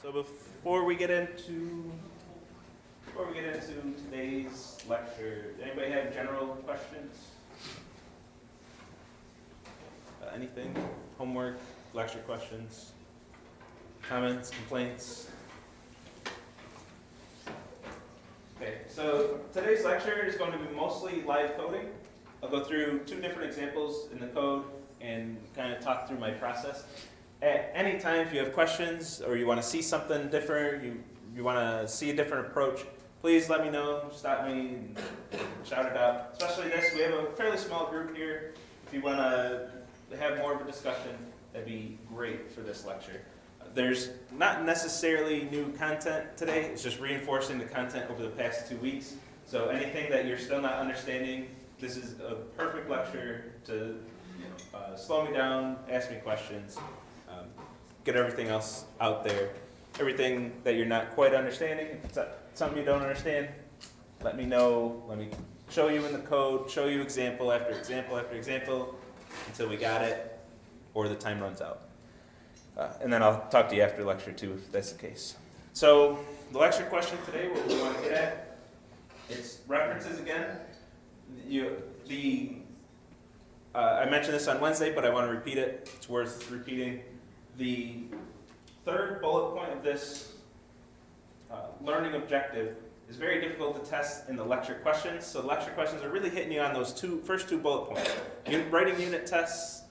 So before we get into today's lecture, anybody have general questions? Anything? Homework, lecture questions, comments, complaints? Okay, so today's lecture is going to be mostly live coding. I'll go through two different examples in the code and kind of talk through my process. At any time, if you have questions or you want to see something different, you want to see a different approach, please let me know, stop me, and shout it out. Especially this, we have a fairly small group here. If you want to have more of a discussion, that'd be great for this lecture. There's not necessarily new content today, it's just reinforcing the content over the past 2 weeks. So anything that you're still not understanding, this is a perfect lecture to slow me down, ask me questions, get everything else out there. Everything that you're not quite understanding, if it's something you don't understand, let me know. Let me show you in the code, show you example after example after example until we got it or the time runs out. And then I'll talk to you after lecture too if that's the case. So the lecture question today, what we want to get at, it's references again. I mentioned this on Wednesday, but I want to repeat it. It's worth repeating. The third bullet point of this learning objective is very difficult to test in the lecture questions. So the lecture questions are really hitting you on those first two bullet points. Writing unit tests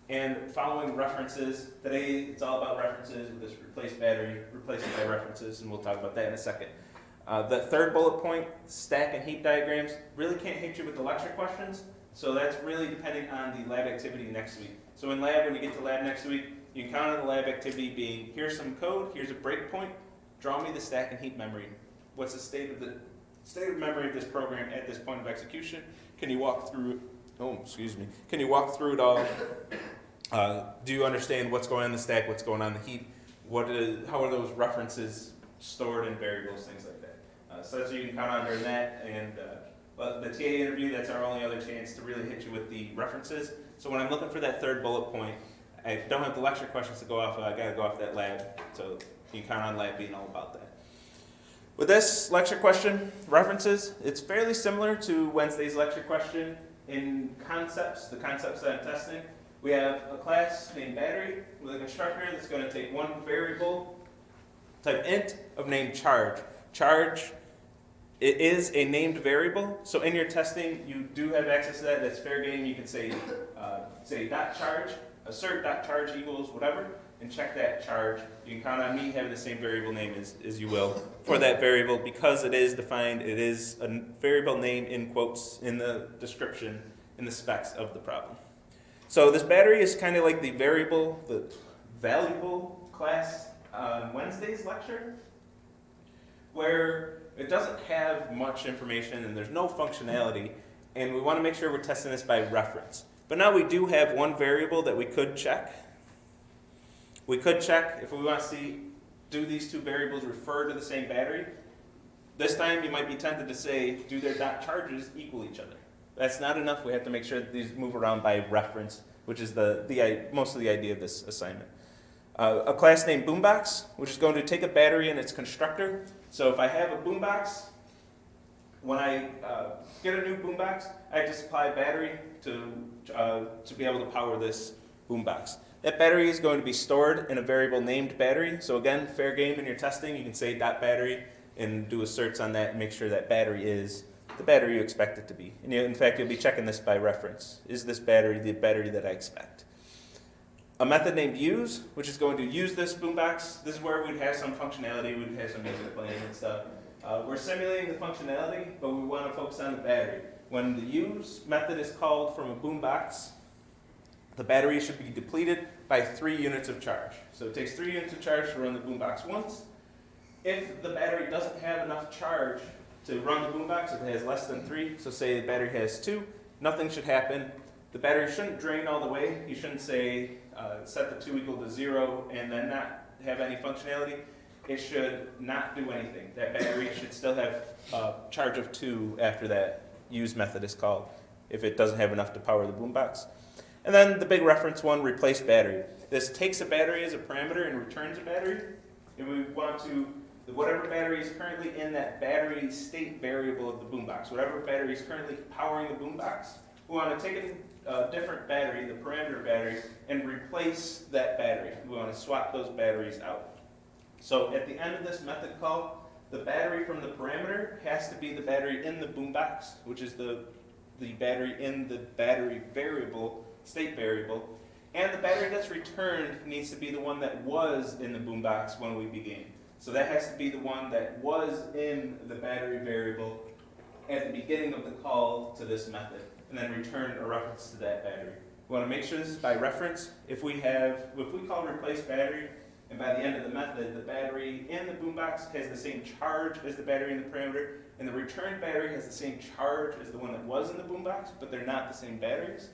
and following references. Today it's all about references with this replace battery, replace it by references, and we'll talk about that in a second. The third bullet point, stack and heap diagrams, really can't hit you with the lecture questions. So that's really depending on the lab activity next week. So in lab, when you get to lab next week, you can count on the lab activity being, here's some code, here's a breakpoint, draw me the stack and heap memory. What's the state of memory of this program at this point of execution? Can you walk through Can you walk through it all? Do you understand what's going on in the stack, what's going on in the heap? How are those references stored in variables, things like that. So that's what you can count on during that. And the TA interview, that's our only other chance to really hit you with the references. So when I'm looking for that third bullet point, I don't have the lecture questions to go off of, I gotta go off that lab. So you can count on lab being all about that. With this lecture question, references, it's fairly similar to Wednesday's lecture question in concepts, the concepts that I'm testing. We have a class named battery with a constructor that's going to take one variable, type int, of name charge. Charge, it is a named variable, so in your testing you do have access to that. That's fair game. You can say dot charge, assert dot charge equals whatever, and check that charge. You can count on me having the same variable name as you will for that variable because it is defined. It is a variable name in quotes in the description, in the specs of the problem. So this battery is kind of like the valuable class on Wednesday's lecture, where it doesn't have much information and there's no functionality, and we want to make sure we're testing this by reference. But now we do have one variable that we could check. We could check if we want to see, do these two variables refer to the same battery? This time you might be tempted to say, do their dot charges equal each other? That's not enough. We have to make sure that these move around by reference, which is most of the idea of this assignment. A class named boombox, which is going to take a battery and its constructor. So if I have a boombox, when I get a new boombox, I just supply a battery to be able to power this boombox. That battery is going to be stored in a variable named battery. So again, fair game in your testing. You can say .battery and do asserts on that and make sure that battery is the battery you expect it to be. And in fact, you'll be checking this by reference. Is this battery the battery that I expect? A method named use, which is going to use this boombox. This is where we'd have some functionality, we'd have some music playing and stuff. We're simulating the functionality, but we want to focus on the battery. When the use method is called from a boombox, the battery should be depleted by 3 units of charge. So it takes 3 units of charge to run the boombox once. If the battery doesn't have enough charge to run the boombox, if it has less than 3, so say the battery has 2, nothing should happen. The battery shouldn't drain all the way. You shouldn't say set the 2 equal to 0 and then not have any functionality. It should not do anything. That battery should still have a charge of 2 after that use method is called, if it doesn't have enough to power the boombox. And then the big reference one, replace battery. This takes a battery as a parameter and returns a battery. and we want to, whatever battery is currently in that battery state variable of the boombox, whatever battery is currently powering the boombox, we want to take a different battery, the parameter battery, and replace that battery. We want to swap those batteries out. So at the end of this method call, the battery from the parameter has to be the battery in the boombox, which is the battery in the battery variable, state variable, and the battery that's returned needs to be the one that was in the boombox when we began. So that has to be the one that was in the battery variable at the beginning of the call to this method, and then return a reference to that battery. We want to make sure this is by reference. If we call replace battery, and by the end of the method, the battery in the boombox has the same charge as the battery in the parameter, and the returned battery has the same charge as the one that was in the boombox, but they're not the same batteries.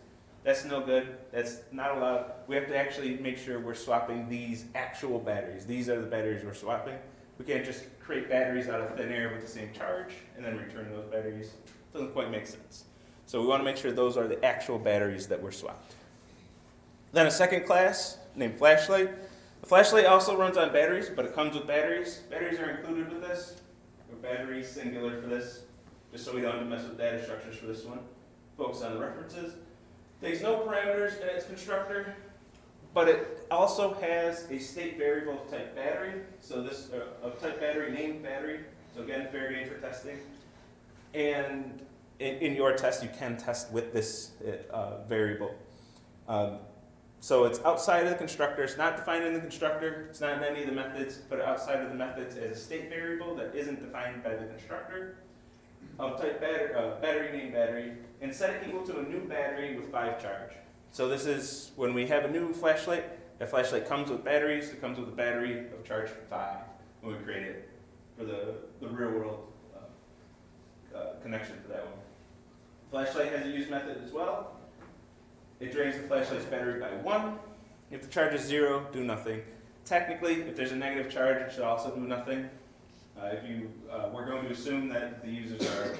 That's no good. That's not allowed. We have to actually make sure we're swapping these actual batteries. These are the batteries we're swapping. We can't just create batteries out of thin air with the same charge and then return those batteries. Doesn't quite make sense. So we want to make sure those are the actual batteries that were swapped. Then a second class named flashlight. The flashlight also runs on batteries, but it comes with batteries. Batteries are included with this. Or battery singular for this, just so we don't have to mess with data structures for this one. Focus on the references. Takes no parameters in its constructor, but it also has a state variable of type battery. So this of type battery named battery. So again, fair game for testing. And in your test, you can test with this variable. So it's outside of the constructor. It's not defined in the constructor. It's not in any of the methods, but outside of the methods as a state variable that isn't defined by the constructor. Of type battery named battery, and set it equal to a new battery with 5 charge. So this is when we have a new flashlight. That flashlight comes with batteries. It comes with a battery of charge 5 when we create it for the real world connection for that one. Flashlight has a use method as well. It drains the flashlight's battery by 1. If the charge is 0, do nothing. Technically, if there's a negative charge, it should also do nothing. We're going to assume that the users are,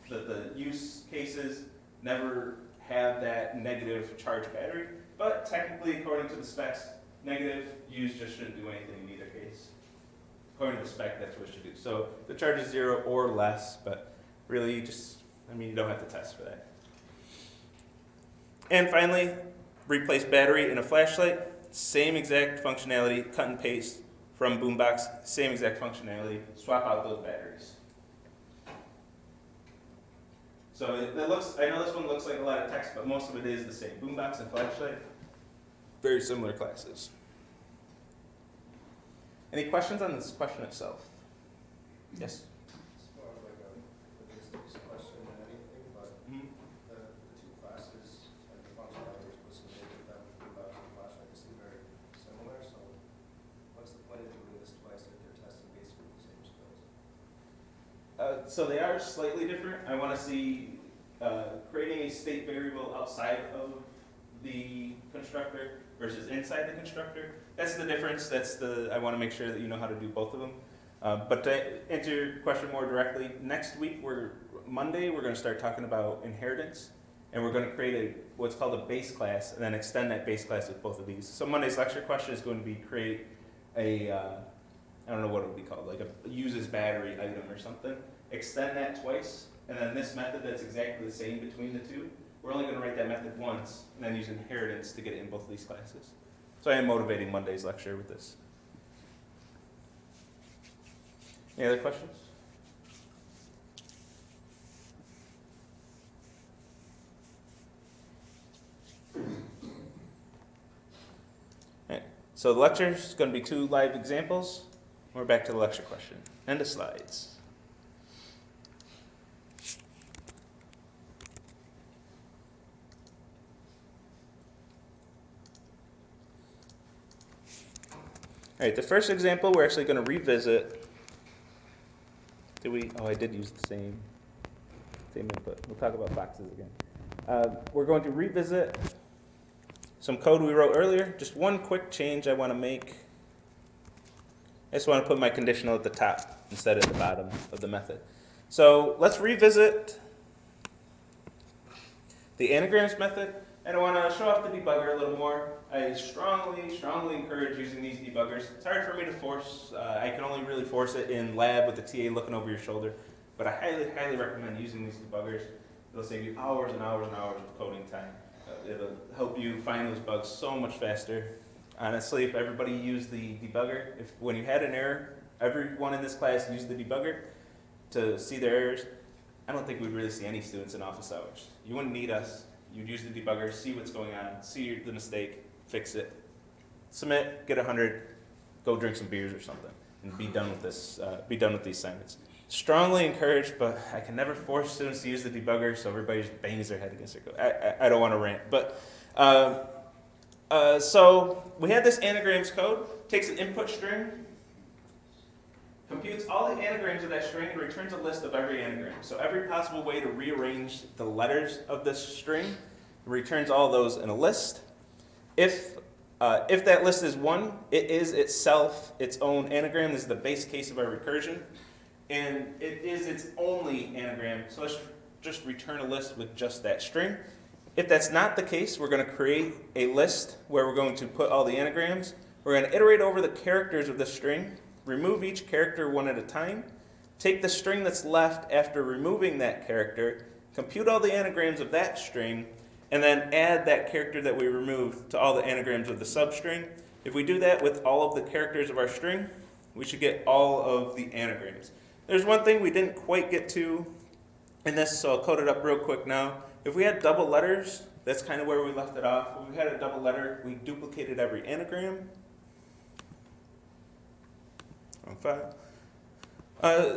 that the use cases never have that negative charge battery, but technically, according to the specs, negative use just shouldn't do anything in either case. According to the spec, that's what it should do. So the charge is 0 or less, but really you don't have to test for that. And finally, replace battery in a flashlight. Same exact functionality, cut and paste from boombox, same exact functionality. Swap out those batteries. So I know this one looks like a lot of text, but most of it is the same. Boombox and flashlight, very similar classes. Any questions on this question itself? Yes? It's more of like a logistics question than anything, but the two classes and the functionality you're supposed to make with them, boombox and flashlight, they seem very similar, so what's the point of doing this twice if they're testing basically the same skills? So they are slightly different. I want to see creating a state variable outside of the constructor versus inside the constructor. That's the difference. I want to make sure that you know how to do both of them. But to answer your question more directly, next week, Monday, we're going to start talking about inheritance, and we're going to create what's called a base class, and then extend that base class with both of these. So Monday's lecture question is going to be create a, I don't know what it would be called, like a uses battery item or something. Extend that twice, and then this method that's exactly the same between the two, we're only going to write that method once, and then use inheritance to get it in both of these classes. So I am motivating Monday's lecture with this. Any other questions? All right. So the lecture is going to be 2 live examples. We're back to the lecture question. End of slides. All right, the first example we're actually going to revisit. I did use the same input. We'll talk about boxes again. We're going to revisit some code we wrote earlier. Just one quick change I want to make. I just want to put my conditional at the top instead at the bottom of the method. So let's revisit the anagrams method. And I want to show off the debugger a little more. I strongly encourage using these debuggers. It's hard for me to force. I can only really force it in lab with the TA looking over your shoulder. But I highly recommend using these debuggers. It'll save you hours and hours and hours of coding time. It'll help you find those bugs so much faster. Honestly, if everybody used the debugger, if when you had an error, everyone in this class used the debugger to see their errors, I don't think we'd really see any students in office hours. You wouldn't need us. You'd use the debugger, see what's going on, see the mistake, fix it, submit, get 100, go drink some beers or something, and be done with this. Be done with these assignments. Strongly encouraged, but I can never force students to use the debugger, so everybody just bangs their head against their code. I don't want to rant, but so we had this anagrams code. Takes an input string, computes all the anagrams of that string, and returns a list of every anagram. So every possible way to rearrange the letters of this string, it returns all those in a list. If that list is 1, it is itself its own anagram. This is the base case of our recursion. And it is its only anagram, so let's just return a list with just that string. If that's not the case, we're going to create a list where we're going to put all the anagrams. We're going to iterate over the characters of the string, remove each character one at a time, take the string that's left after removing that character, compute all the anagrams of that string, and then add that character that we removed to all the anagrams of the substring. If we do that with all of the characters of our string, we should get all of the anagrams. There's one thing we didn't quite get to in this, so I'll code it up real quick now. If we had double letters, that's kind of where we left it off. If we had a double letter, we duplicated every anagram. On file.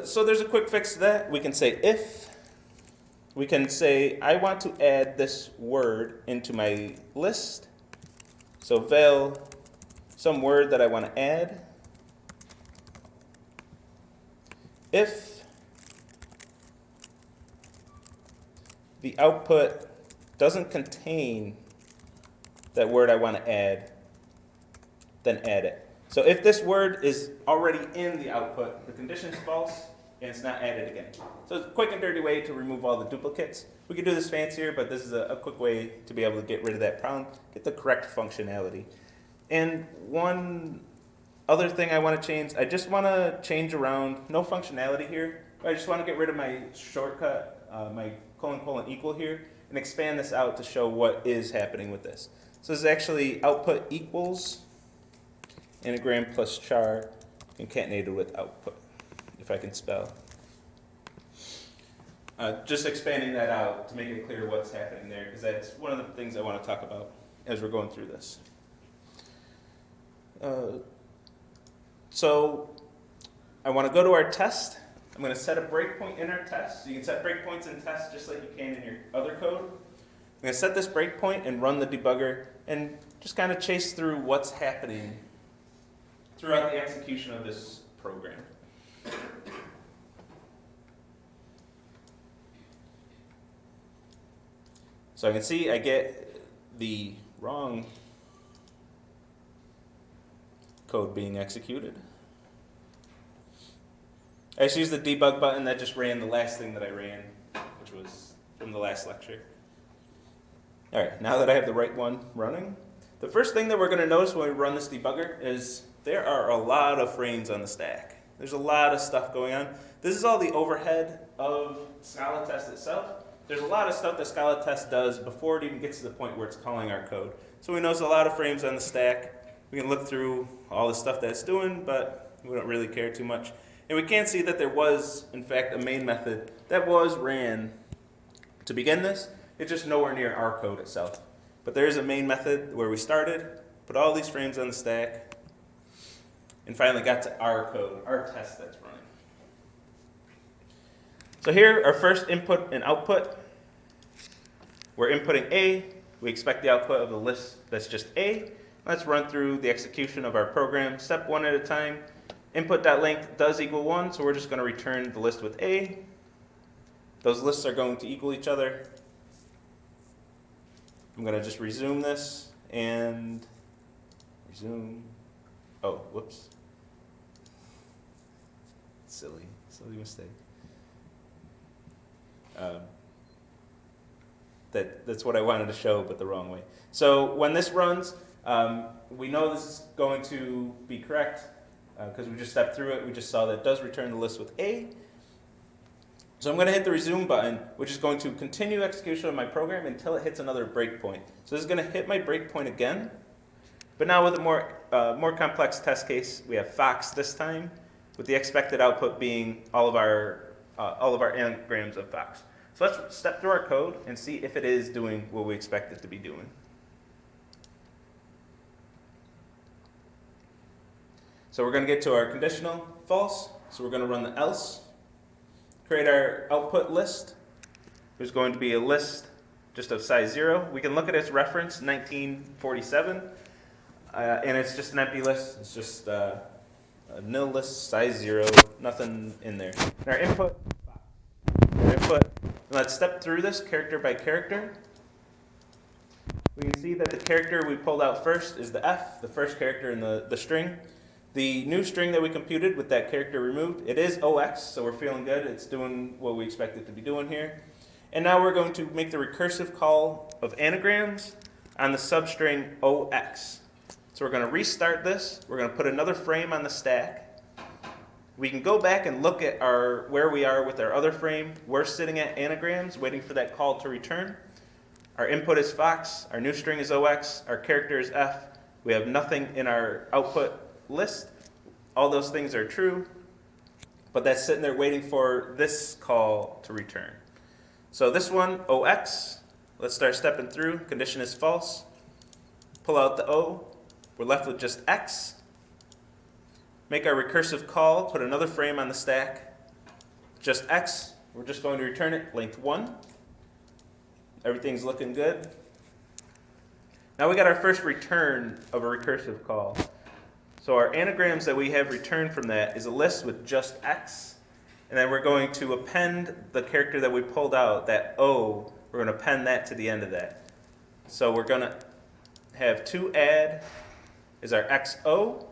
So there's a quick fix to that. We can say if. We can say I want to add this word into my list. So val, some word that I want to add. If the output doesn't contain that word I want to add, then add it. So if this word is already in the output, the condition is false, and it's not added again. So it's a quick and dirty way to remove all the duplicates. We could do this fancier, but this is a quick way to be able to get rid of that problem, get the correct functionality. And one other thing I want to change, I just want to change around, no functionality here, but I just want to get rid of my shortcut, my : equal here, and expand this out to show what is happening with this. So this is actually output equals anagram plus char concatenated with output, if I can spell. Just expanding that out to make it clear what's happening there, because that's one of the things I want to talk about as we're going through this. So I want to go to our test. I'm going to set a breakpoint in our test. So you can set breakpoints in tests just like you can in your other code. I'm going to set this breakpoint and run the debugger and just kind of chase through what's happening throughout the execution of this program. So I can see I get the wrong code being executed. I just used the debug button that just ran the last thing that I ran, which was from the last lecture. All right, now that I have the right one running, the first thing that we're going to notice when we run this debugger is there are a lot of frames on the stack. There's a lot of stuff going on. This is all the overhead of Scala test itself. There's a lot of stuff that Scala test does before it even gets to the point where it's calling our code. So we notice a lot of frames on the stack. We can look through all the stuff that it's doing, but we don't really care too much. And we can see that there was, in fact, a main method that was ran to begin this. It's just nowhere near our code itself. But there is a main method where we started, put all these frames on the stack, and finally got to our code, our test that's running. So here, our first input and output. We're inputting A. We expect the output of the list that's just A. Let's run through the execution of our program, step one at a time. Input.length does equal 1, so we're just going to return the list with A. Those lists are going to equal each other. I'm going to just resume this and resume. Oh, whoops. Silly mistake. That's what I wanted to show, but the wrong way. So when this runs, we know this is going to be correct because we just stepped through it. We just saw that it does return the list with A. So I'm going to hit the resume button, which is going to continue execution of my program until it hits another breakpoint. So this is going to hit my breakpoint again, but now with a more complex test case. We have Fox this time, with the expected output being all of our anagrams of Fox. So let's step through our code and see if it is doing what we expect it to be doing. So we're going to get to our conditional false. So we're going to run the else. Create our output list. There's going to be a list just of size 0. We can look at its reference, 1947. And it's just an empty list. It's just a nil list, size 0, nothing in there. And our input. Let's step through this character by character. We can see that the character we pulled out first is the F, the first character in the string. The new string that we computed with that character removed, it is OX, so we're feeling good. It's doing what we expect it to be doing here. And now we're going to make the recursive call of anagrams on the substring OX. So we're going to restart this. We're going to put another frame on the stack. We can go back and look at where we are with our other frame. We're sitting at anagrams, waiting for that call to return. Our input is Fox. Our new string is OX. Our character is F. We have nothing in our output list. All those things are true, but that's sitting there waiting for this call to return. So this one, OX, let's start stepping through. Condition is false. Pull out the O. We're left with just X. Make our recursive call, put another frame on the stack. Just X, we're just going to return it, length 1. Everything's looking good. Now we got our first return of a recursive call. So our anagrams that we have returned from that is a list with just X. And then we're going to append the character that we pulled out, that O, we're going to append that to the end of that. So we're going to have to add is our XO.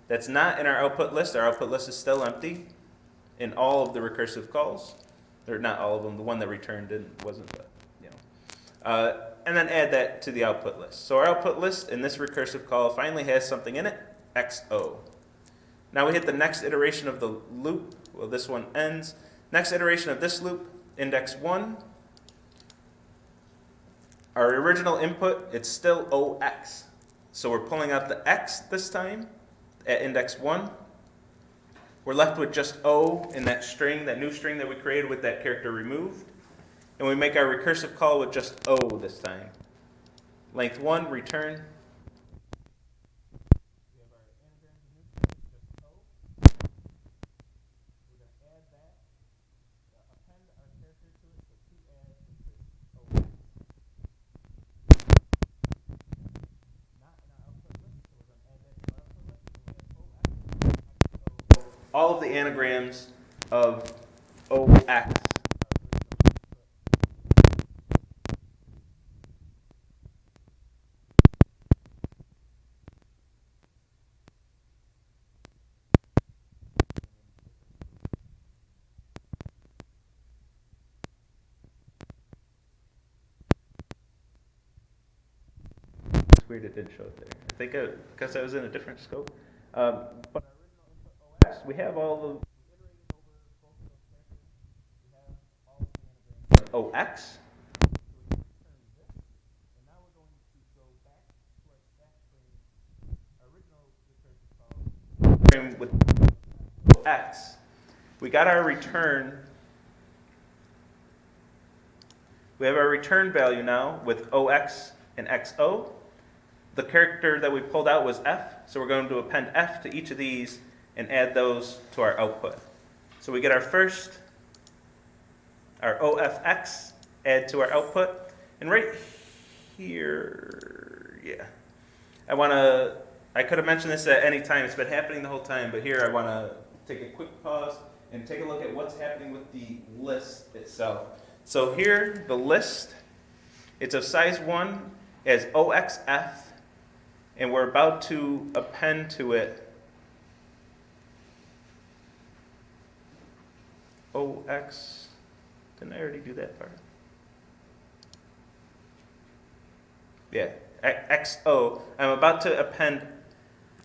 That's not in our output list. Our output list is still empty in all of the recursive calls. Or not all of them. The one that returned wasn't, but, you know. And then add that to the output list. So our output list in this recursive call finally has something in it, XO. Now we hit the next iteration of the loop. Well, this one ends. Next iteration of this loop, index 1. Our original input, it's still OX. So we're pulling out the X this time at index 1. We're left with just O in that string, that new string that we created with that character removed. And we make our recursive call with just O this time. Length 1, return. We have our anagram new string, just O. We're going to add that, append our character to it, so to add is this OX. Not in our output list, so we're going to add that to our output list. So we have OX, XO. All of the anagrams of OX. It's weird it didn't show it there. I think because I was in a different scope. But our original input OX, we have all the, we iterated over both of those characters. We have all of the anagrams of OX. So we can return this. And now we're going to go back to our stack frame, our original recursive call frame with OX. We got our return. We have our return value now with OX and XO. The character that we pulled out was F, so we're going to append F to each of these and add those to our output. So we get our first, our OFX, add to our output, and right here, yeah. I could have mentioned this at any time, it's been happening the whole time, but here I want to take a quick pause and take a look at what's happening with the list itself. So here, the list, it's of size 1 as OXF, and we're about to append to it OX. Didn't I already do that part? Yeah, XO. I'm about to append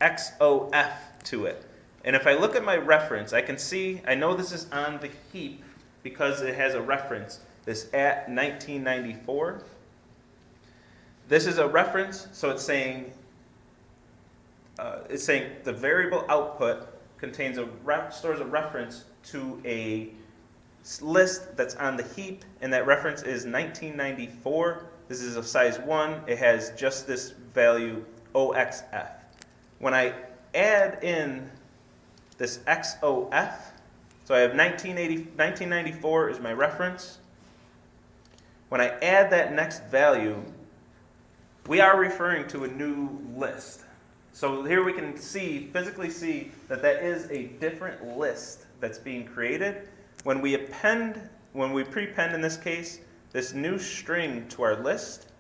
XOF to it. And if I look at my reference, I can see, I know this is on the heap because it has a reference, this at 1994. This is a reference, so it's saying the variable output contains stores a reference to a list that's on the heap, and that reference is 1994. This is of size 1. It has just this value OXF. When I add in this XOF, so I have 1994 is my reference. When I add that next value, we are referring to a new list. So here we can physically see that is a different list that's being created. When we prepend in this case, this new string to our list,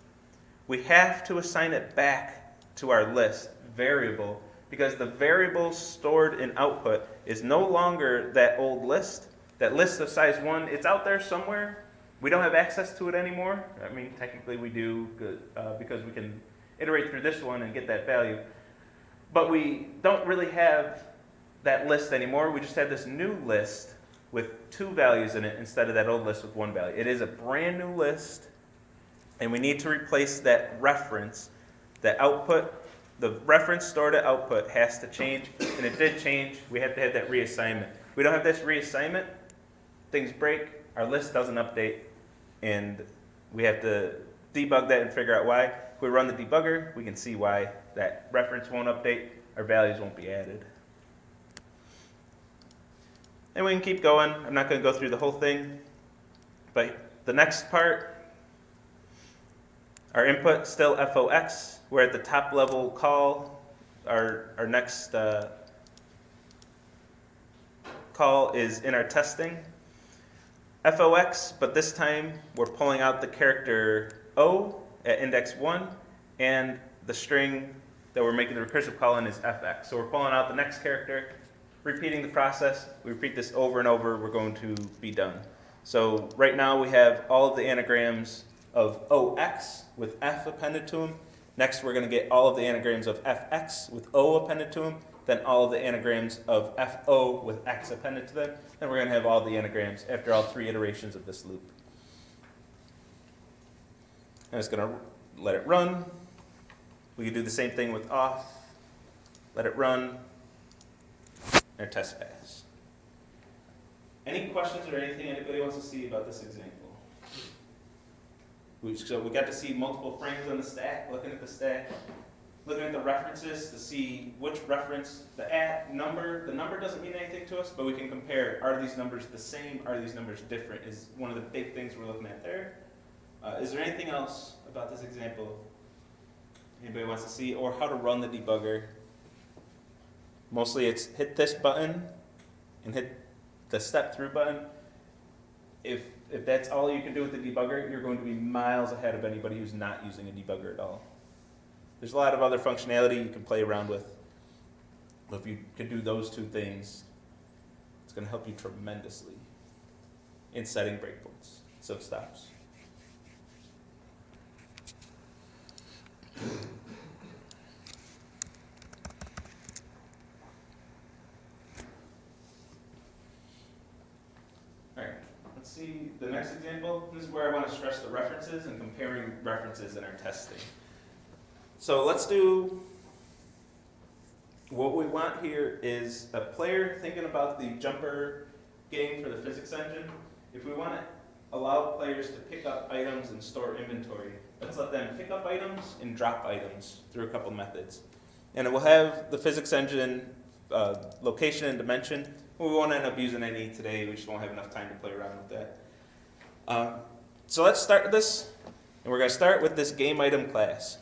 we have to assign it back to our list variable, because the variable stored in output is no longer that old list. That list of size 1, it's out there somewhere. We don't have access to it anymore. I mean, technically we do, because we can iterate through this one and get that value. But we don't really have that list anymore. We just have this new list with 2 values in it instead of that old list with 1 value. It is a brand new list, and we need to replace that reference. The output, the reference stored at output has to change, and it did change. We have to have that reassignment. We don't have this reassignment, things break, our list doesn't update, and we have to debug that and figure out why. If we run the debugger, we can see why that reference won't update, our values won't be added. And we can keep going. I'm not going to go through the whole thing, but the next part, our input still FOX. We're at the top level call. Our next call is in our testing. FOX, but this time we're pulling out the character O at index 1, and the string that we're making the recursive call in is FX. So we're pulling out the next character, repeating the process. We repeat this over and over, we're going to be done. So right now we have all of the anagrams of OX with F appended to them. Next we're going to get all of the anagrams of FX with O appended to them. Then all of the anagrams of FO with X appended to them. Then we're going to have all the anagrams after all 3 iterations of this loop. I'm just going to let it run. We can do the same thing with off. Let it run. Our test pass. Any questions or anything anybody wants to see about this example? So we got to see multiple frames on the stack, looking at the stack, looking at the references to see which reference, the number doesn't mean anything to us, but we can compare, are these numbers the same, are these numbers different, is one of the big things we're looking at there. Is there anything else about this example anybody wants to see, or how to run the debugger? Mostly it's hit this button and hit the step through button. If that's all you can do with the debugger, you're going to be miles ahead of anybody who's not using a debugger at all. There's a lot of other functionality you can play around with. But if you can do those 2 things, it's going to help you tremendously in setting breakpoints, so stops. Let's see the next example. This is where I want to stress the references and comparing references in our testing. So let's do, what we want here is a player thinking about the jumper game for the physics engine. If we want to allow players to pick up items and store inventory, let's let them pick up items and drop items through a couple methods. And it will have the physics engine location and dimension. We won't end up using any today, we just won't have enough time to play around with that. So let's start this, and we're going to start with this game item class.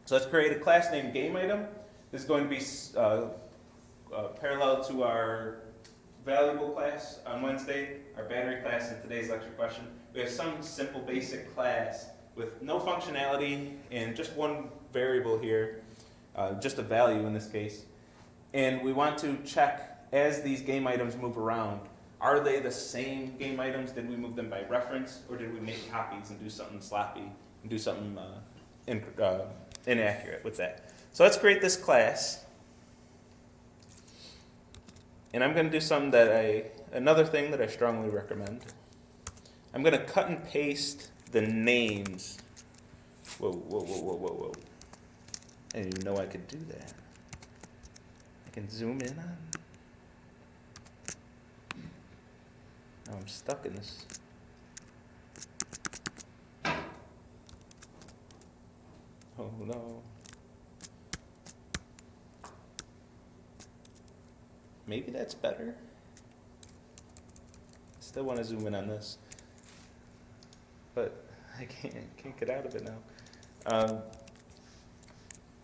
So let's create a class named game item. This is going to be parallel to our valuable class on Wednesday, our battery class in today's lecture question. We have some simple basic class with no functionality and just one variable here, just a value in this case. And we want to check as these game items move around, are they the same game items? Did we move them by reference, or did we make copies and do something sloppy and do something inaccurate with that. So let's create this class. And I'm going to do something another thing that I strongly recommend. I'm going to cut and paste the names. Whoa. I didn't even know I could do that. I can zoom in on. Now I'm stuck in this. Oh no. Maybe that's better. Still want to zoom in on this, but I can't get out of it now.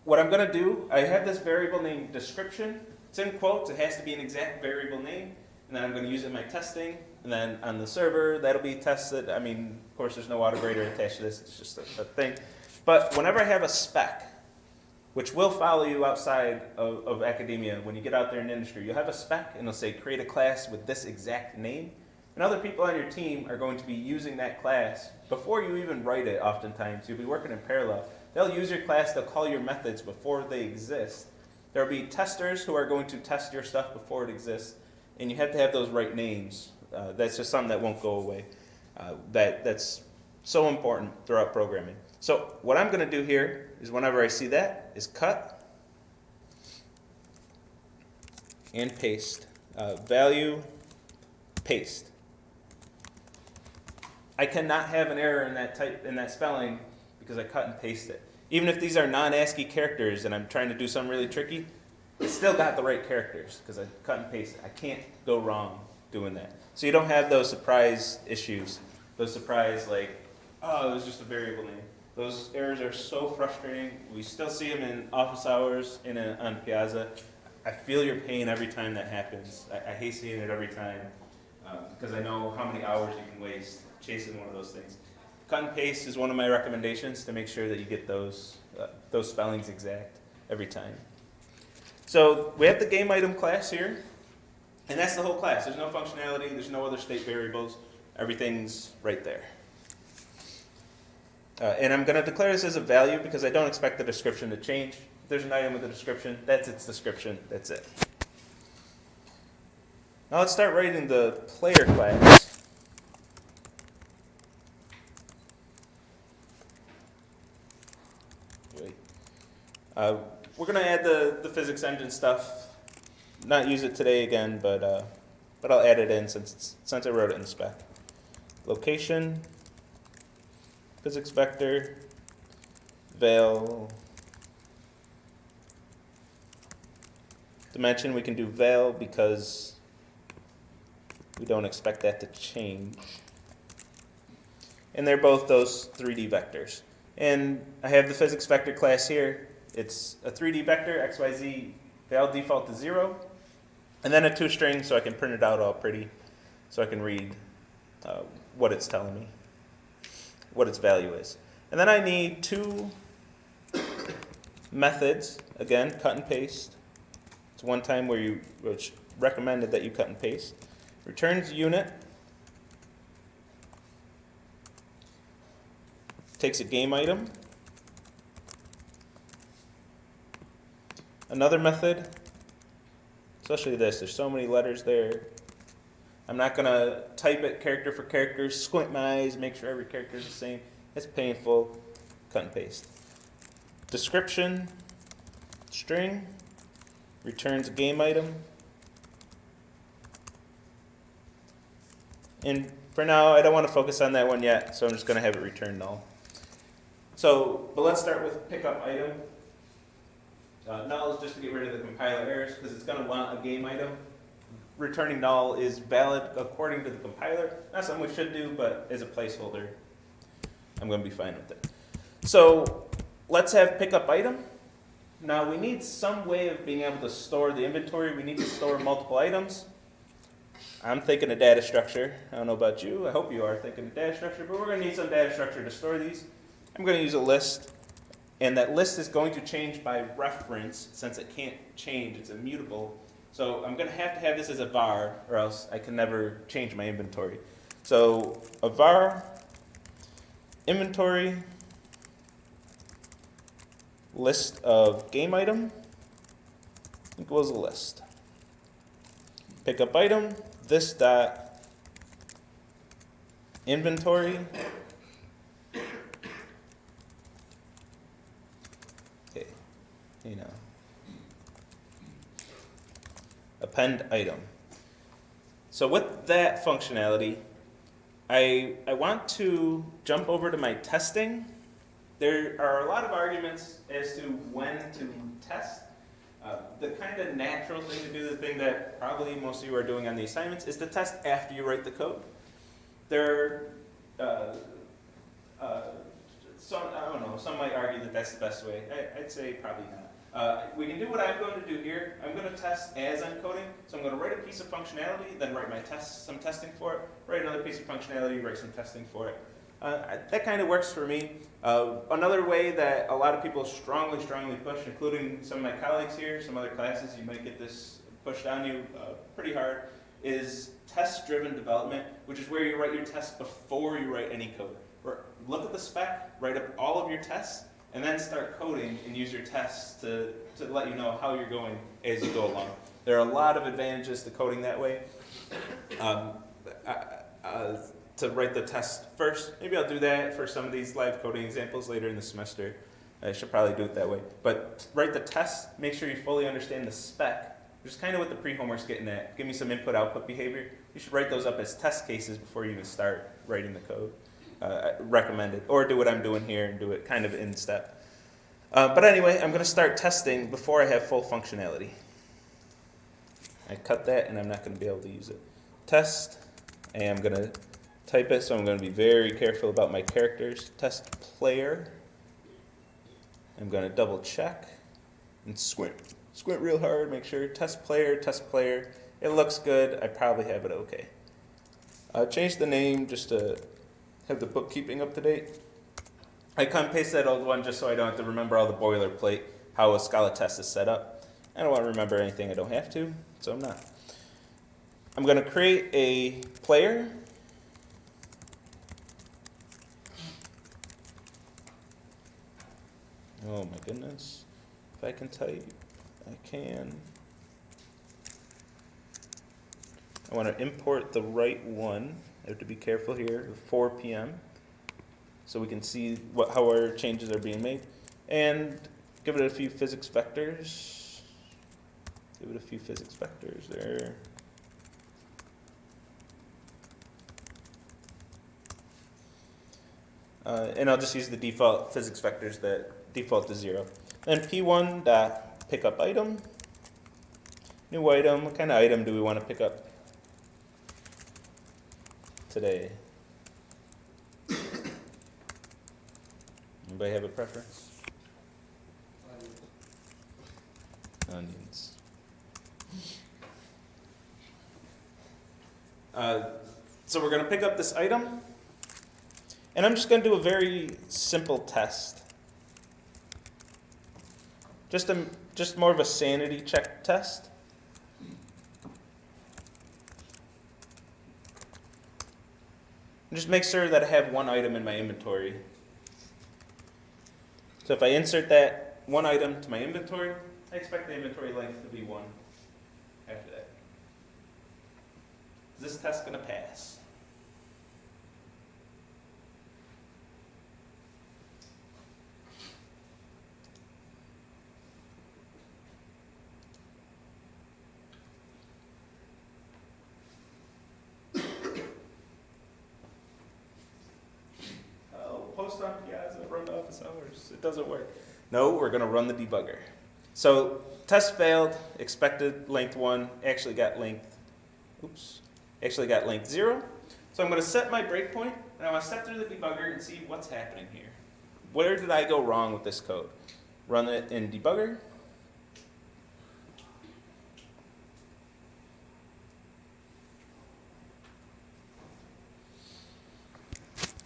What I'm going to do, I have this variable named description. It's in quotes. It has to be an exact variable name, and then I'm going to use it in my testing. And then on the server, that'll be tested. I mean, of course, there's no autograder attached to this. It's just a thing. But whenever I have a spec, which will follow you outside of academia, when you get out there in industry, you'll have a spec, and it'll say, create a class with this exact name. And other people on your team are going to be using that class before you even write it oftentimes. You'll be working in parallel. They'll use your class, they'll call your methods before they exist. There'll be testers who are going to test your stuff before it exists, and you have to have those right names. That's just something that won't go away. That's so important throughout programming. So what I'm going to do here is whenever I see that is cut and paste. Value, paste. I cannot have an error in that spelling because I cut and paste it. Even if these are non-ASCII characters and I'm trying to do something really tricky, it's still got the right characters because I cut and paste it. I can't go wrong doing that. So you don't have those surprise issues. Those surprise oh, it was just a variable name. Those errors are so frustrating. We still see them in office hours on Piazza. I feel your pain every time that happens. I hate seeing it every time because I know how many hours you can waste chasing one of those things. Cut and paste is one of my recommendations to make sure that you get those spellings exact every time. So we have the game item class here, and that's the whole class. There's no functionality, there's no other state variables, everything's right there. And I'm going to declare this as a value because I don't expect the description to change. If there's an item with a description, that's its description, that's it. Now let's start writing the player class. We're going to add the physics engine stuff. Not use it today again, but I'll add it in since I wrote it in the spec. Location, physics vector, val. Dimension, we can do val because we don't expect that to change. And they're both those 3D vectors. And I have the physics vector class here. It's a 3D vector, XYZ, val default to 0. And then a toString so I can print it out all pretty so I can read what it's telling me, what its value is. And then I need two methods, again, cut and paste. It's one time where it's recommended that you cut and paste. Returns unit, takes a game item. Another method, especially this, there's so many letters there. I'm not going to type it character for character, squint my eyes, make sure every character is the same. It's painful. Cut and paste. Description, string, returns a game item. And for now, I don't want to focus on that one yet, so I'm just going to have it return null. But let's start with pickup item. Null is just to get rid of the compiler errors because it's going to want a game item. Returning null is valid according to the compiler. Not something we should do, but as a placeholder, I'm going to be fine with it. So let's have pickup item. Now we need some way of being able to store the inventory. We need to store multiple items. I'm thinking a data structure. I don't know about you. I hope you are thinking a data structure, but we're going to need some data structure to store these. I'm going to use a list. And that list is going to change by reference since it can't change. It's immutable. So I'm going to have this as a var or else I can never change my inventory. So a var inventory list of game item equals a list. Pickup item, this dot inventory. Okay, append item. So with that functionality, I want to jump over to my testing. There are a lot of arguments as to when to test. The kind of natural thing to do, the thing that probably most of you are doing on the assignments, is to test after you write the code. There are, some might argue that that's the best way. I'd say probably not. We can do what I'm going to do here. I'm going to test as I'm coding. So I'm going to write a piece of functionality, then write some testing for it, write another piece of functionality, write some testing for it. That kind of works for me. Another way that a lot of people strongly push, including some of my colleagues here, some other classes, you might get this pushed on you pretty hard, is test-driven development, which is where you write your tests before you write any code. Look at the spec, write up all of your tests, and then start coding and use your tests to let you know how you're going as you go along. There are a lot of advantages to coding that way. To write the test first. Maybe I'll do that for some of these live coding examples later in the semester. I should probably do it that way. But write the test, make sure you fully understand the spec, which is kind of what the pre-homework's getting at. Give me some input-output behavior. You should write those up as test cases before you even start writing the code. Recommended. Or do what I'm doing here and do it kind of in step. But anyway, I'm going to start testing before I have full functionality. I cut that and I'm not going to be able to use it. Test, and I'm going to type it, so I'm going to be very careful about my characters. Test player. I'm going to double check and squint real hard, make sure. Test player. It looks good. I probably have it okay. Change the name just to have the bookkeeping up to date. I cut and paste that old one just so I don't have to remember all the boilerplate, how a Scala test is set up. I don't want to remember anything I don't have to, so I'm not. I'm going to create a player. Oh my goodness. If I can type, I can. I want to import the right one. I have to be careful here, 4 p.m. so we can see how our changes are being made. And give it a few physics vectors. There. And I'll just use the default physics vectors that default to 0. Then p1 dot pickup item. New item. What kind of item do we want to pick up today? Anybody have a preference? Onions. So we're going to pick up this item. And I'm just going to do a very simple test. Just more of a sanity check test. And just make sure that I have one item in my inventory. So if I insert that one item to my inventory, I expect the inventory length to be 1 after that. Is this test going to pass? Post on Piazza, run office hours. It doesn't work. No, we're going to run the debugger. So test failed, expected length 1, actually got length 0. So I'm going to set my breakpoint, and I want to step through the debugger and see what's happening here. Where did I go wrong with this code? Run it in debugger.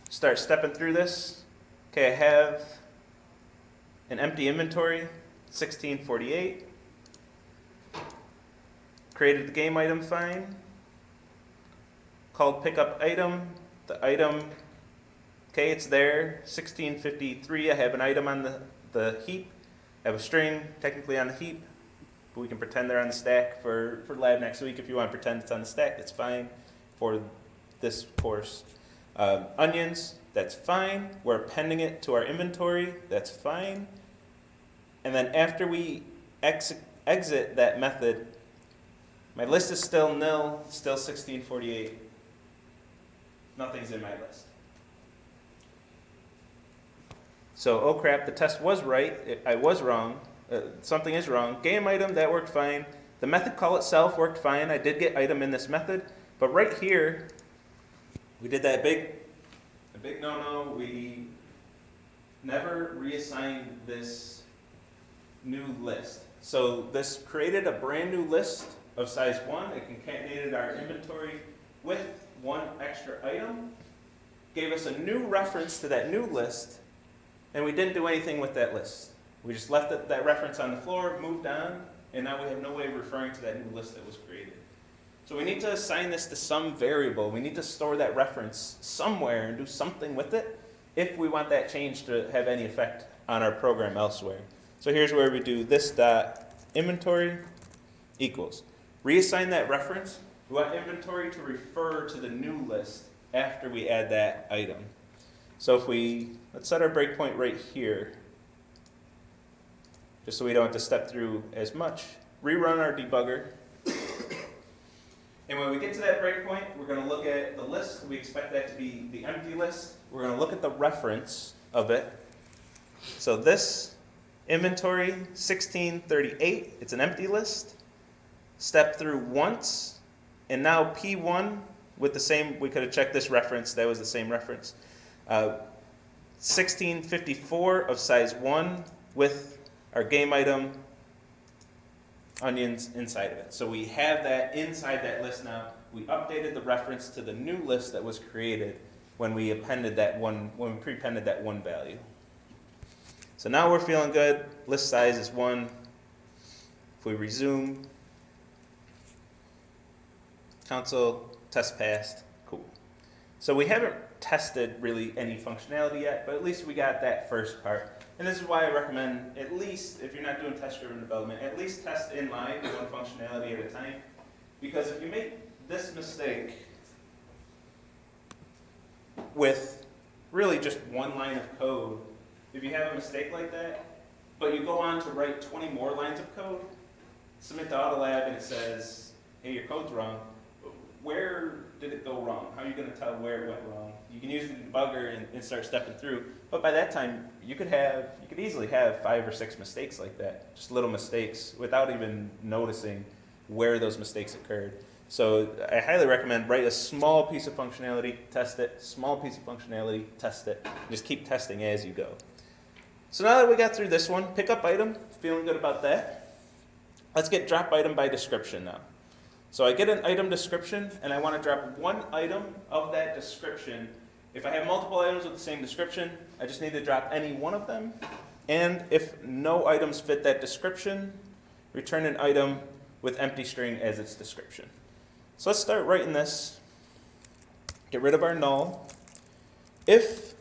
Start stepping through this. Okay, I have an empty inventory, 1648. Created the game item fine. Called pickup item. The item, okay, it's there, 1653. I have an item on the heap. have a string technically on the heap, but we can pretend they're on the stack for lab next week. If you want to pretend it's on the stack, that's fine for this course. Onions, that's fine. We're appending it to our inventory, that's fine. And then after we exit that method, my list is still nil, still 1648. Nothing's in my list. So, oh crap, the test was right. I was wrong. Something is wrong. Game item, that worked fine. The method call itself worked fine. I did get item in this method. But right here, we did that big no-no. We never reassigned this new list. So this created a brand new list of size 1. It concatenated our inventory with one extra item, gave us a new reference to that new list, and we didn't do anything with that list. We just left that reference on the floor, moved on, and now we have no way of referring to that new list that was created. So we need to assign this to some variable. We need to store that reference somewhere and do something with it if we want that change to have any effect on our program elsewhere. So here's where we do this dot inventory equals. Reassign that reference. We want inventory to refer to the new list after we add that item. So if let's set our breakpoint right here, just so we don't have to step through as much. Rerun our debugger. And when we get to that breakpoint, we're going to look at the list. We expect that to be the empty list. We're going to look at the reference of it. So this inventory 1638, it's an empty list. Step through once, and now P1 with the same, we could have checked this reference, that was the same reference. 1654 of size 1 with our game item onions inside of it. So we have that inside that list now. We updated the reference to the new list that was created when we appended that one, when we prepended that one value. So now we're feeling good. List size is 1. If we resume, console, test passed, cool. So we haven't tested really any functionality yet, but at least we got that first part. And this is why I recommend, at least, if you're not doing test-driven development, at least test in line one functionality at a time. Because if you make this mistake with really just one line of code, if you have a mistake like that, but you go on to write 20 more lines of code, submit to Autolab and it says, hey, your code's wrong. Where did it go wrong? How are you going to tell where it went wrong? You can use the debugger and start stepping through, but by that time you could easily have 5 or 6 mistakes like that, just little mistakes, without even noticing where those mistakes occurred. So I highly recommend write a small piece of functionality, test it, small piece of functionality, test it, just keep testing as you go. So now that we got through this one, pick up item, feeling good about that. Let's get drop item by description now. So I get an item description, and I want to drop one item of that description. If I have multiple items with the same description, I just need to drop any one of them. And if no items fit that description, return an item with empty string as its description. So let's start writing this. Get rid of our null. If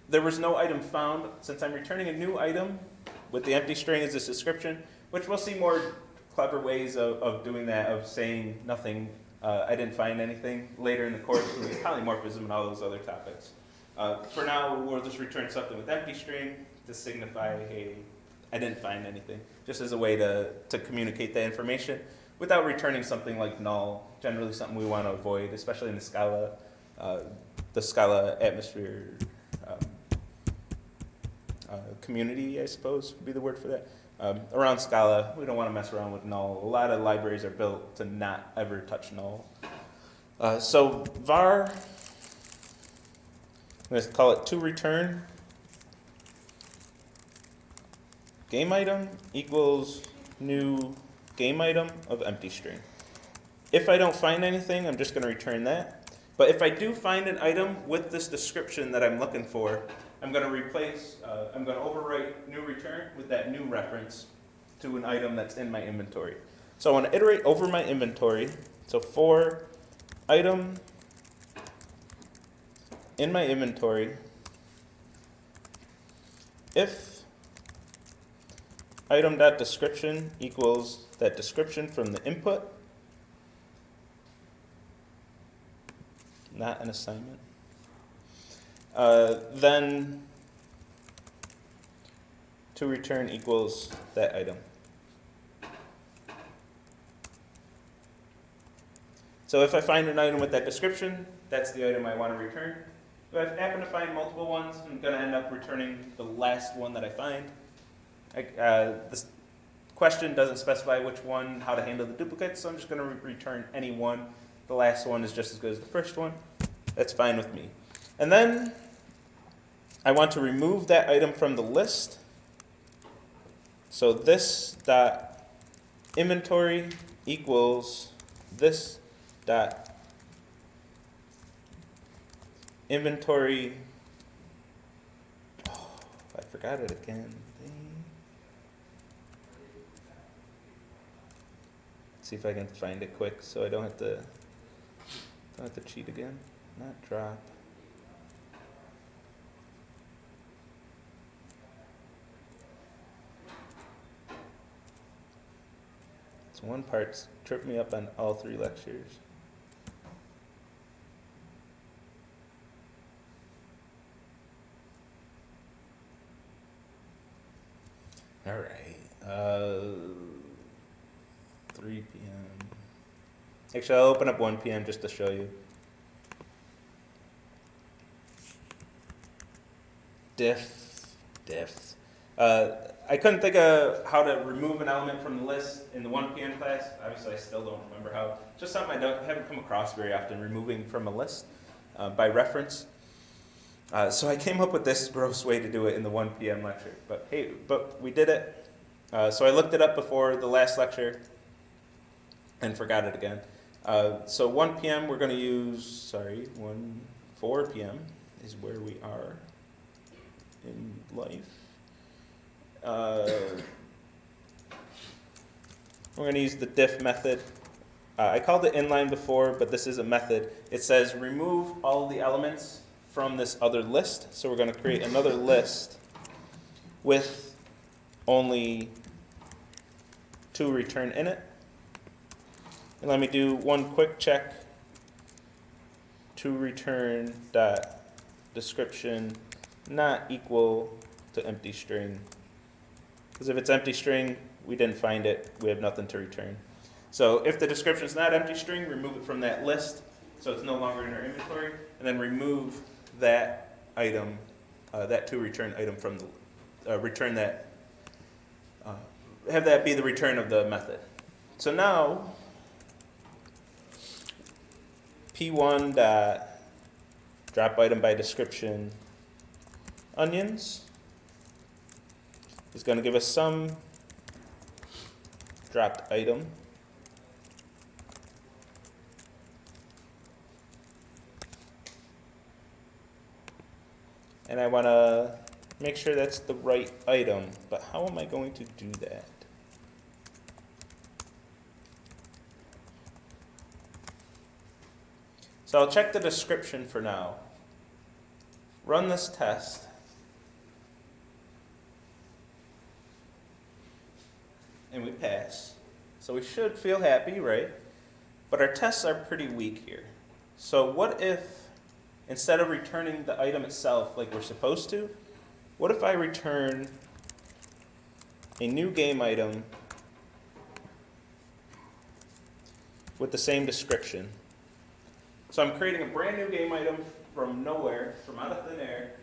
there was no item found, since I'm returning a new item with the empty string as its description, which we'll see more clever ways of doing that, of saying nothing, I didn't find anything later in the course, with polymorphism and all those other topics. For now, we'll just return something with empty string to signify, hey, I didn't find anything, just as a way to communicate that information without returning something like null, generally something we want to avoid, especially in the Scala atmosphere community, I suppose would be the word for that. Around Scala, we don't want to mess around with null. A lot of libraries are built to not ever touch null. So var, I'm going to call it toReturn game item equals new game item of empty string. If I don't find anything, I'm just going to return that. But if I do find an item with this description that I'm looking for, I'm going to I'm going to overwrite new return with that new reference to an item that's in my inventory. So I want to iterate over my inventory. So for item in my inventory, if item.description equals that description from the input, not an assignment. Then to return equals that item. So if I find an item with that description, that's the item I want to return. If I happen to find multiple ones, I'm going to end up returning the last one that I find. This question doesn't specify which one, how to handle the duplicates, so I'm just going to return any one. The last one is just as good as the first one. That's fine with me. And then I want to remove that item from the list. So this dot inventory equals this dot inventory. Oh, I forgot it again. Let's see if I can find it quick so I don't have to cheat again. Not drop. It's one part tripped me up on all 3 lectures. All right. 3 p.m. Actually, I'll open up 1 p.m. just to show you. Diffs. I couldn't think of how to remove an element from the list in the 1 p.m. class. Obviously, I still don't remember how. Just something I haven't come across very often, removing from a list by reference. So I came up with this gross way to do it in the 1 p.m. lecture. But hey, we did it. So I looked it up before the last lecture and forgot it again. So 1 p.m. we're going to use, 4 p.m. is where we are in life. We're going to use the diff method. I called it inline before, but this is a method. It says remove all the elements from this other list. So we're going to create another list with only 2 return in it. And let me do one quick check. To return dot description not equal to empty string. Because if it's empty string, we didn't find it. We have nothing to return. So if the description is not empty string, remove it from that list so it's no longer in our inventory, and then remove that item, that to return item from the return that. Have that be the return of the method. So now P1 dot drop item by description onions is going to give us some dropped item. And I want to make sure that's the right item, but how am I going to do that? So I'll check the description for now. Run this test. And we pass. So we should feel happy, right? But our tests are pretty weak here. So what if, instead of returning the item itself like we're supposed to, what if I return a new game item with the same description? So I'm creating a brand new game item from nowhere, from out of thin air,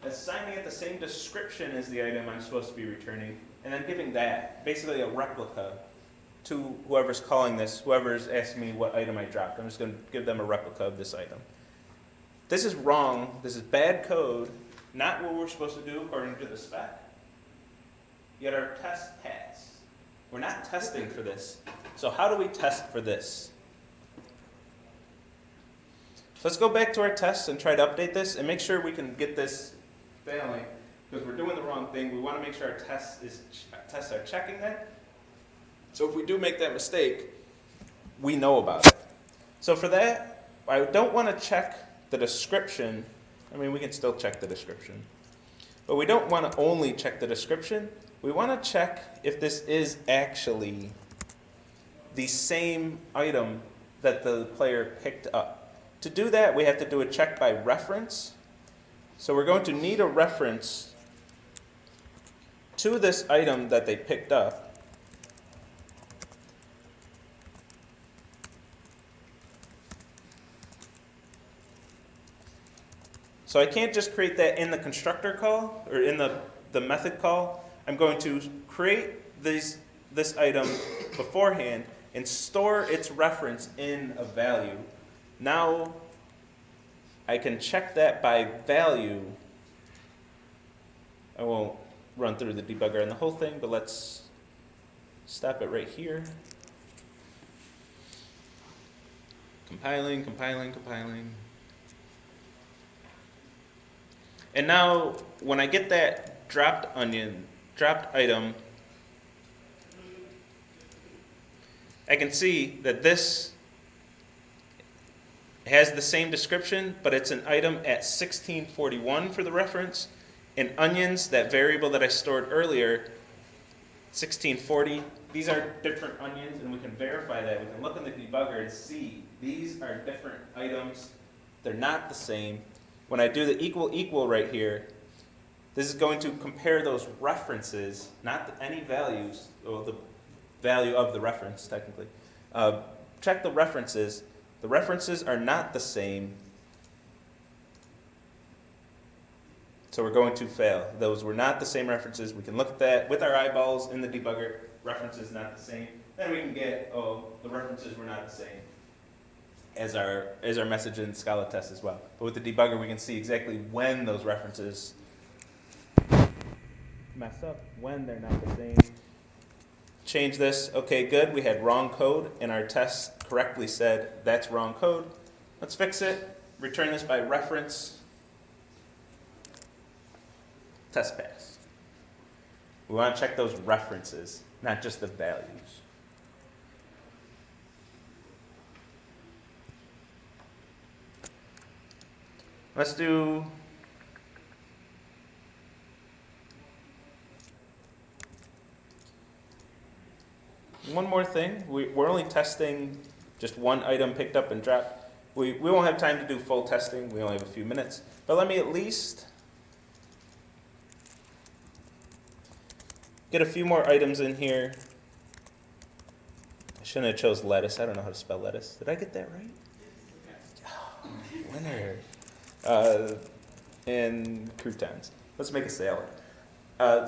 assigning it the same description as the item I'm supposed to be returning, and then giving that, basically a replica, to whoever's calling this, whoever's asking me what item I dropped. I'm just going to give them a replica of this item. This is wrong. This is bad code, not what we're supposed to do according to the spec. Yet our test passed. We're not testing for this. So how do we test for this? So let's go back to our tests and try to update this and make sure we can get this failing, because we're doing the wrong thing. We want to make sure our tests are checking that. So if we do make that mistake, we know about it. So for that, I don't want to check the description. I mean, we can still check the description. But we don't want to only check the description. we want to check if this is actually the same item that the player picked up. To do that, we have to do a check by reference. So we're going to need a reference to this item that they picked up. So I can't just create that in the constructor call, or in the method call. I'm going to create this item beforehand and store its reference in a value. Now I can check that by value. I won't run through the debugger and the whole thing, but let's stop it right here. Compiling. And now, when I get that dropped item, I can see that this has the same description, but it's an item at 1641 for the reference. And onions, that variable that I stored earlier, 1640, these are different onions, and we can verify that. We can look in the debugger and see these are different items. They're not the same. When I do the equal right here, this is going to compare those references, not any values, or the value of the reference, technically. Check the references. The references are not the same, so we're going to fail. Those were not the same references. We can look at that with our eyeballs in the debugger. References not the same. Then we can get, the references were not the same as our message in Scala test as well. But with the debugger, we can see exactly when those references mess up, when they're not the same. Change this. Okay, good. We had wrong code, and our test correctly said that's wrong code. Let's fix it. Return this by reference. Test pass. We want to check those references, not just the values. Let's do one more thing. We're only testing just one item picked up and dropped. We won't have time to do full testing. We only have a few minutes. But let me at least get a few more items in here. I shouldn't have chose lettuce. I don't know how to spell lettuce. Did I get that right? Oh, winner. And croutons. Let's make a salad.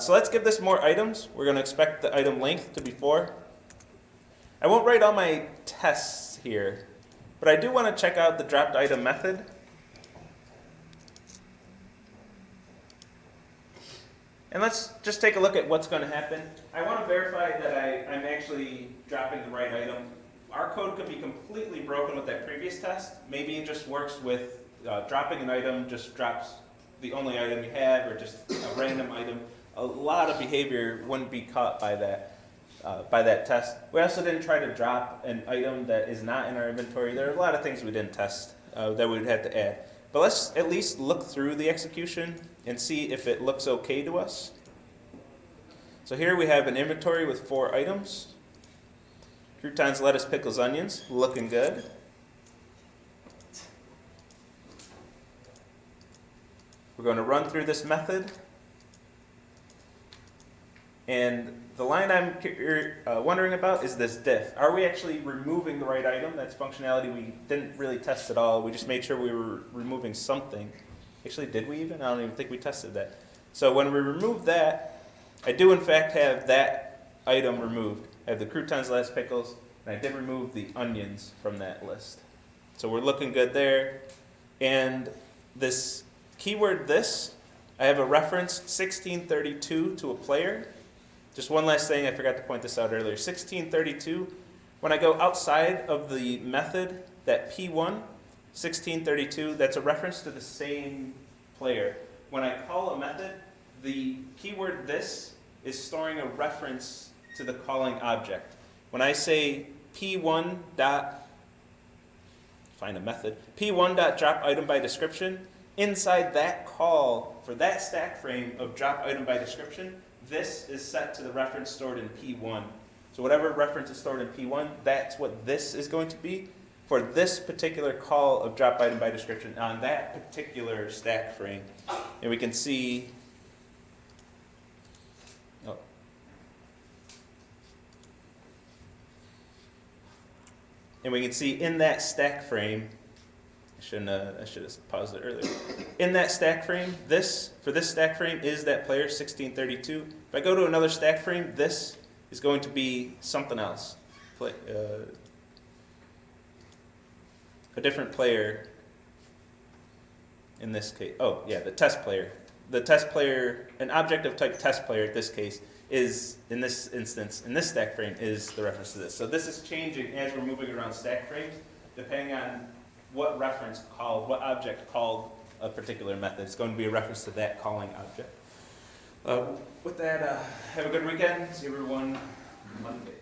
So let's give this more items. We're going to expect the item length to be 4. I won't write all my tests here, but I do want to check out the dropped item method. And let's just take a look at what's going to happen. I want to verify that I'm actually dropping the right item. Our code could be completely broken with that previous test. Maybe it just works with dropping an item, just drops the only item you have, or just a random item. A lot of behavior wouldn't be caught by that test. We also didn't try to drop an item that is not in our inventory. There are a lot of things we didn't test that we'd have to add. But let's at least look through the execution and see if it looks okay to us. So here we have an inventory with 4 items. Croutons, lettuce, pickles, onions, looking good. We're going to run through this method. And the line I'm wondering about is this diff. Are we actually removing the right item? That's functionality we didn't really test at all. We just made sure we were removing something. Actually, did we even? I don't even think we tested that. So when we remove that, I do in fact have that item removed. I have the croutons, lettuce, pickles, and I did remove the onions from that list. So we're looking good there. And this keyword this, I have a reference 1632 to a player. Just one last thing, I forgot to point this out earlier. 1632, when I go outside of the method, that P1, 1632, that's a reference to the same player. When I call a method, the keyword this is storing a reference to the calling object. When I say P1 dot, find a method, P1 dot drop item by description, inside that call for that stack frame of drop item by description, this is set to the reference stored in P1. So whatever reference is stored in P1, that's what this is going to be for this particular call of drop item by description on that particular stack frame. And we can see, oh. And we can see in that stack frame, I should have paused it earlier. In that stack frame, for this stack frame is that player 1632. If I go to another stack frame, this is going to be something else. A different player in this case. Oh, yeah, the test player. The test player, an object of type test player in this case, is, in this instance, in this stack frame, is the reference to this. So this is changing as we're moving around stack frames, depending on what reference called, what object called a particular method. It's going to be a reference to that calling object. With that, have a good weekend. See everyone Monday.